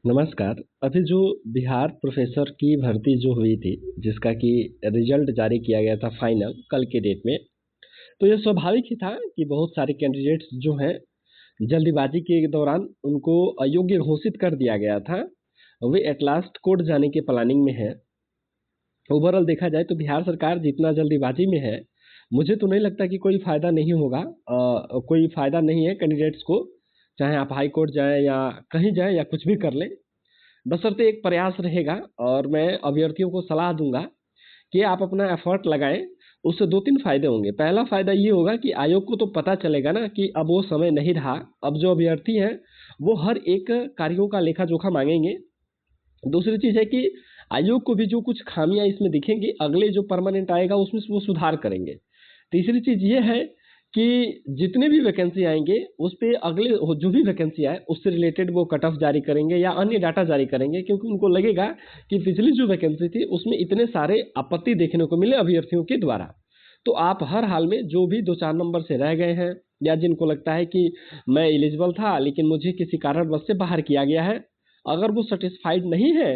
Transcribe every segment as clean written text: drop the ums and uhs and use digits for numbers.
नमस्कार। अभी जो बिहार प्रोफ़ेसर की भर्ती जो हुई थी, जिसका कि रिज़ल्ट जारी किया गया था फाइनल कल के डेट में, तो ये स्वाभाविक ही था कि बहुत सारे कैंडिडेट्स जो हैं, जल्दीबाज़ी के दौरान उनको अयोग्य घोषित कर दिया गया था। वे एट लास्ट कोर्ट जाने की प्लानिंग में हैं। ओवरऑल देखा जाए तो बिहार सरकार जितना जल्दीबाज़ी में है, मुझे तो नहीं लगता कि कोई फ़ायदा नहीं होगा। कोई फ़ायदा नहीं है कैंडिडेट्स को, चाहे आप हाई कोर्ट जाएँ या कहीं जाएँ या कुछ भी कर लें। बशर्ते एक प्रयास रहेगा और मैं अभ्यर्थियों को सलाह दूँगा कि आप अपना एफ़र्ट लगाएँ, उससे 2-3 फ़ायदे होंगे। पहला फ़ायदा ये होगा कि आयोग को तो पता चलेगा ना कि अब वो समय नहीं रहा, अब जो अभ्यर्थी हैं, वो हर एक कार्यों का लेखा-जोखा माँगेंगे। दूसरी चीज़ है कि आयोग को भी जो कुछ खामियाँ इसमें दिखेंगी, अगले जो परमानेंट आएगा उसमें वो सुधार करेंगे। तीसरी चीज़ ये है कि जितने भी वैकेंसी आएँगे, उस पे अगले जो भी वैकेंसी आए, उससे रिलेटेड वो कट ऑफ जारी करेंगे या अन्य डाटा जारी करेंगे, क्योंकि उनको लगेगा कि पिछली जो वैकेंसी थी, उसमें इतने सारे आपत्ति देखने को मिले अभ्यर्थियों के द्वारा। तो आप हर हाल में जो भी 2-4 नंबर से रह गए हैं या जिनको लगता है कि मैं एलिजिबल था, लेकिन मुझे किसी कारणवश से बाहर किया गया है, अगर वो सैटिस्फाइड नहीं है,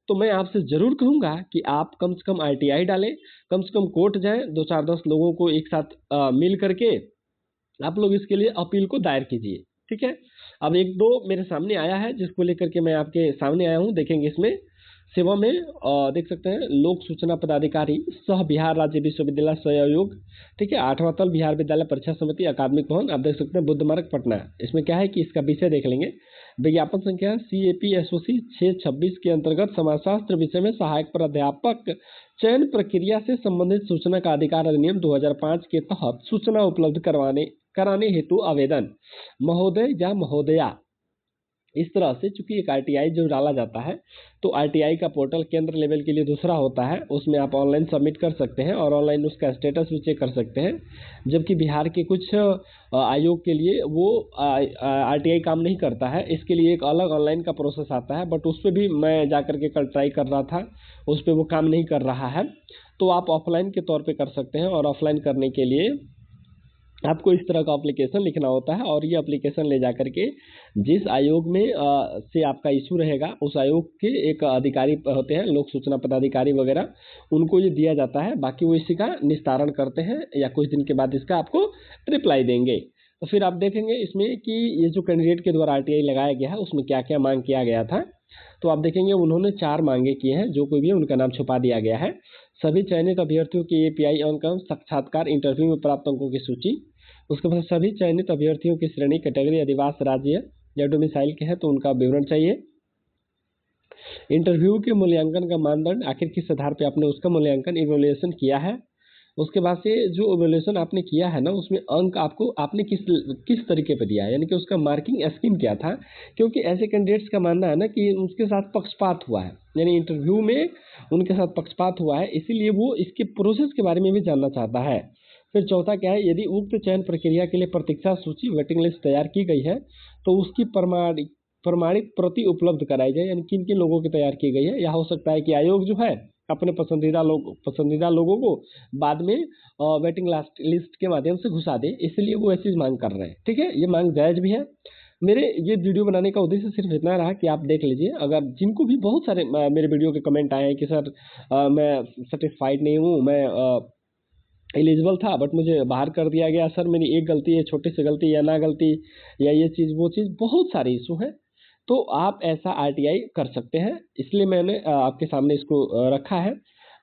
तो मैं आपसे ज़रूर कहूँगा कि आप कम से कम आरटीआई डालें, कम से कम कोर्ट जाएँ, 2-4-10 लोगों को एक साथ मिल करके आप लोग इसके लिए अपील को दायर कीजिए, ठीक है? अब 1-2 मेरे सामने आया है जिसको लेकर के मैं आपके सामने आया हूँ, देखेंगे इसमें। सेवा में देख सकते हैं लोक सूचना पदाधिकारी सह बिहार राज्य विश्वविद्यालय सहयोग, ठीक है? 8वां तल बिहार विद्यालय परीक्षा समिति अकादमिक भवन, आप देख सकते हैं बुद्ध मार्ग पटना। इसमें क्या है कि इसका विषय देख लेंगे। विज्ञापन संख्या CAP SOC 626 के अंतर्गत समाजशास्त्र विषय में सहायक प्राध्यापक चयन प्रक्रिया से संबंधित सूचना का अधिकार अधिनियम 2005 के तहत सूचना उपलब्ध कराने हेतु आवेदन। महोदय या महोदया, इस तरह से चूंकि एक आरटीआई जो डाला जाता है, तो आरटीआई का पोर्टल केंद्र लेवल के लिए दूसरा होता है, उसमें आप ऑनलाइन सबमिट कर सकते हैं और ऑनलाइन उसका स्टेटस भी चेक कर सकते हैं। जबकि बिहार के कुछ आयोग के लिए वो आरटीआई काम नहीं करता है, इसके लिए एक अलग ऑनलाइन का प्रोसेस आता है, बट उस पर भी मैं जा करके कल ट्राई कर रहा था, उस पर वो काम नहीं कर रहा है। तो आप ऑफलाइन के तौर पे कर सकते हैं और ऑफलाइन करने के लिए आपको इस तरह का एप्लीकेशन लिखना होता है और ये एप्लीकेशन ले जा करके जिस आयोग में से आपका इशू रहेगा, उस आयोग के एक अधिकारी होते हैं, लोक सूचना पदाधिकारी वगैरह, उनको ये दिया जाता है। बाकी वो इसी का निस्तारण करते हैं या कुछ दिन के बाद इसका आपको रिप्लाई देंगे। तो फिर आप देखेंगे इसमें कि ये जो कैंडिडेट के द्वारा आरटीआई लगाया गया है, उसमें क्या-क्या माँग किया गया था। तो आप देखेंगे उन्होंने 4 माँगे किए हैं, जो कोई भी है उनका नाम छुपा दिया गया है। सभी चयनित अभ्यर्थियों के एपीआई अंक एवं साक्षात्कार इंटरव्यू में प्राप्त अंकों की सूची। उसके बाद सभी चयनित अभ्यर्थियों की श्रेणी, कैटेगरी, अधिवास राज्य या डोमिसाइल के हैं तो उनका विवरण चाहिए। इंटरव्यू के मूल्यांकन का मानदंड, आखिर किस आधार पे आपने उसका मूल्यांकन इवैल्यूएशन किया है। उसके बाद से जो इवैल्यूएशन आपने किया है ना, उसमें अंक आपको आपने किस किस तरीके पे दिया है, यानी कि उसका मार्किंग स्कीम क्या था। क्योंकि ऐसे कैंडिडेट्स का मानना है ना कि उसके साथ पक्षपात हुआ है, यानी इंटरव्यू में उनके साथ पक्षपात हुआ है, इसीलिए वो इसके प्रोसेस के बारे में भी जानना चाहता है। फिर चौथा क्या है, यदि उक्त चयन प्रक्रिया के लिए प्रतीक्षा सूची वेटिंग लिस्ट तैयार की गई है, तो उसकी प्रमाणित प्रति उपलब्ध कराई जाए, यानी किन किन लोगों की तैयार की गई है। या हो सकता है कि आयोग जो है अपने पसंदीदा लोगों को बाद में वेटिंग लिस्ट के माध्यम से घुसा दे, इसलिए वो ऐसी मांग कर रहे हैं, ठीक है? ये मांग जायज भी है। मेरे ये वीडियो बनाने का उद्देश्य सिर्फ इतना रहा कि आप देख लीजिए, अगर जिनको भी बहुत सारे मेरे वीडियो के कमेंट आए हैं कि सर मैं सेटिस्फाइड नहीं हूँ, मैं एलिजिबल था बट मुझे बाहर कर दिया गया, सर मेरी एक गलती है, छोटी सी गलती या ना गलती, या ये चीज़ वो चीज़, बहुत सारे इशू हैं। तो आप ऐसा आरटीआई कर सकते हैं, इसलिए मैंने आपके सामने इसको रखा है।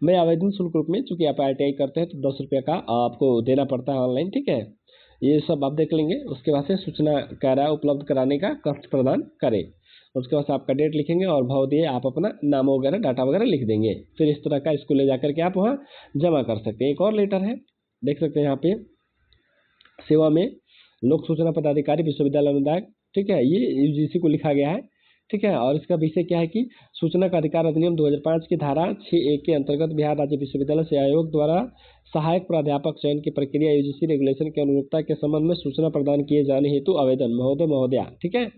मैं आवेदन शुल्क रूप में, चूंकि आप आरटीआई करते हैं तो 10 रुपये का आपको देना पड़ता है ऑनलाइन, ठीक है? ये सब आप देख लेंगे। उसके बाद से सूचना कार्य उपलब्ध कराने का कष्ट प्रदान करें। उसके बाद से आपका डेट लिखेंगे और भाव दिए आप अपना नाम वगैरह डाटा वगैरह लिख देंगे। फिर इस तरह का इसको ले जाकर के आप वहाँ जमा कर सकते हैं। एक और लेटर है, देख सकते हैं यहाँ पे, सेवा में लोक सूचना पदाधिकारी विश्वविद्यालय अनुदान, ठीक है? ये यूजीसी को लिखा गया है, ठीक है? और इसका विषय क्या है कि सूचना का अधिकार अधिनियम 2005 की धारा 6(1) के अंतर्गत बिहार राज्य विश्वविद्यालय से आयोग द्वारा सहायक प्राध्यापक चयन की प्रक्रिया यूजीसी रेगुलेशन की अनुरूपता के संबंध में सूचना प्रदान किए जाने हेतु आवेदन, महोदय महोदया, ठीक है?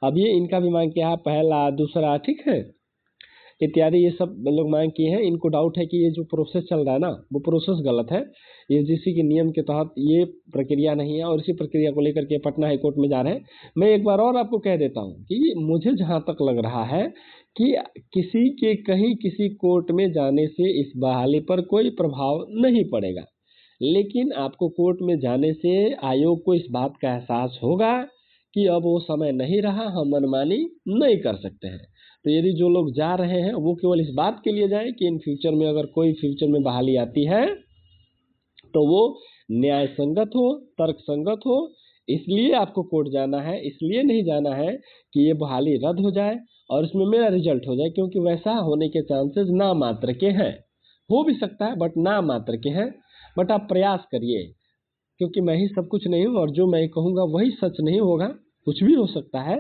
अब ये इनका भी मांग क्या है, पहला, दूसरा, ठीक है? इत्यादि ये सब लोग मांग किए हैं। इनको डाउट है कि ये जो प्रोसेस चल रहा है ना, वो प्रोसेस गलत है, यूजीसी के नियम के तहत ये प्रक्रिया नहीं है, और इसी प्रक्रिया को लेकर के पटना हाईकोर्ट में जा रहे हैं। मैं एक बार और आपको कह देता हूँ कि मुझे जहाँ तक लग रहा है कि किसी के कहीं किसी कोर्ट में जाने से इस बहाली पर कोई प्रभाव नहीं पड़ेगा, लेकिन आपको कोर्ट में जाने से आयोग को इस बात का एहसास होगा कि अब वो समय नहीं रहा, हम मनमानी नहीं कर सकते हैं। तो यदि जो लोग जा रहे हैं वो केवल इस बात के लिए जाएं कि इन फ्यूचर में अगर कोई फ्यूचर में बहाली आती है तो वो न्याय संगत हो, तर्क संगत हो, इसलिए आपको कोर्ट जाना है। इसलिए नहीं जाना है कि ये बहाली रद्द हो जाए और इसमें मेरा रिजल्ट हो जाए, क्योंकि वैसा होने के चांसेस ना मात्र के हैं। हो भी सकता है बट ना मात्र के हैं। बट आप प्रयास करिए, क्योंकि मैं ही सब कुछ नहीं हूँ और जो मैं कहूँगा वही सच नहीं होगा, कुछ भी हो सकता है,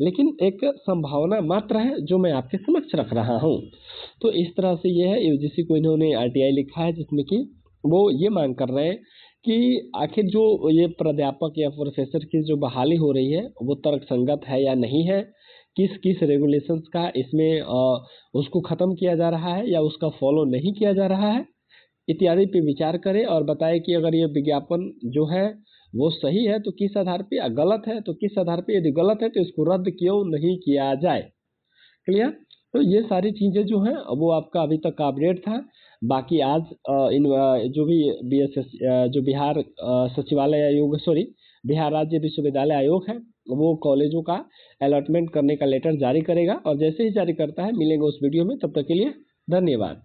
लेकिन एक संभावना मात्र है जो मैं आपके समक्ष रख रहा हूँ। तो इस तरह से ये है, यूजीसी को इन्होंने आरटीआई लिखा है जिसमें कि वो ये मांग कर रहे हैं कि आखिर जो ये प्राध्यापक या प्रोफेसर की जो बहाली हो रही है वो तर्क संगत है या नहीं है, किस किस रेगुलेशंस का इसमें उसको ख़त्म किया जा रहा है या उसका फॉलो नहीं किया जा रहा है, इत्यादि पे विचार करें और बताएं कि अगर ये विज्ञापन जो है वो सही है तो किस आधार पे, या गलत है तो किस आधार पे, यदि गलत है तो इसको रद्द क्यों नहीं किया जाए। क्लियर। तो ये सारी चीज़ें जो हैं वो आपका अभी तक का अपडेट था। बाकी आज जो भी बीएसएस जो बिहार सचिवालय आयोग, सॉरी, बिहार राज्य विश्वविद्यालय आयोग है, वो कॉलेजों का अलॉटमेंट करने का लेटर जारी करेगा, और जैसे ही जारी करता है मिलेंगे उस वीडियो में। तब तक के लिए धन्यवाद।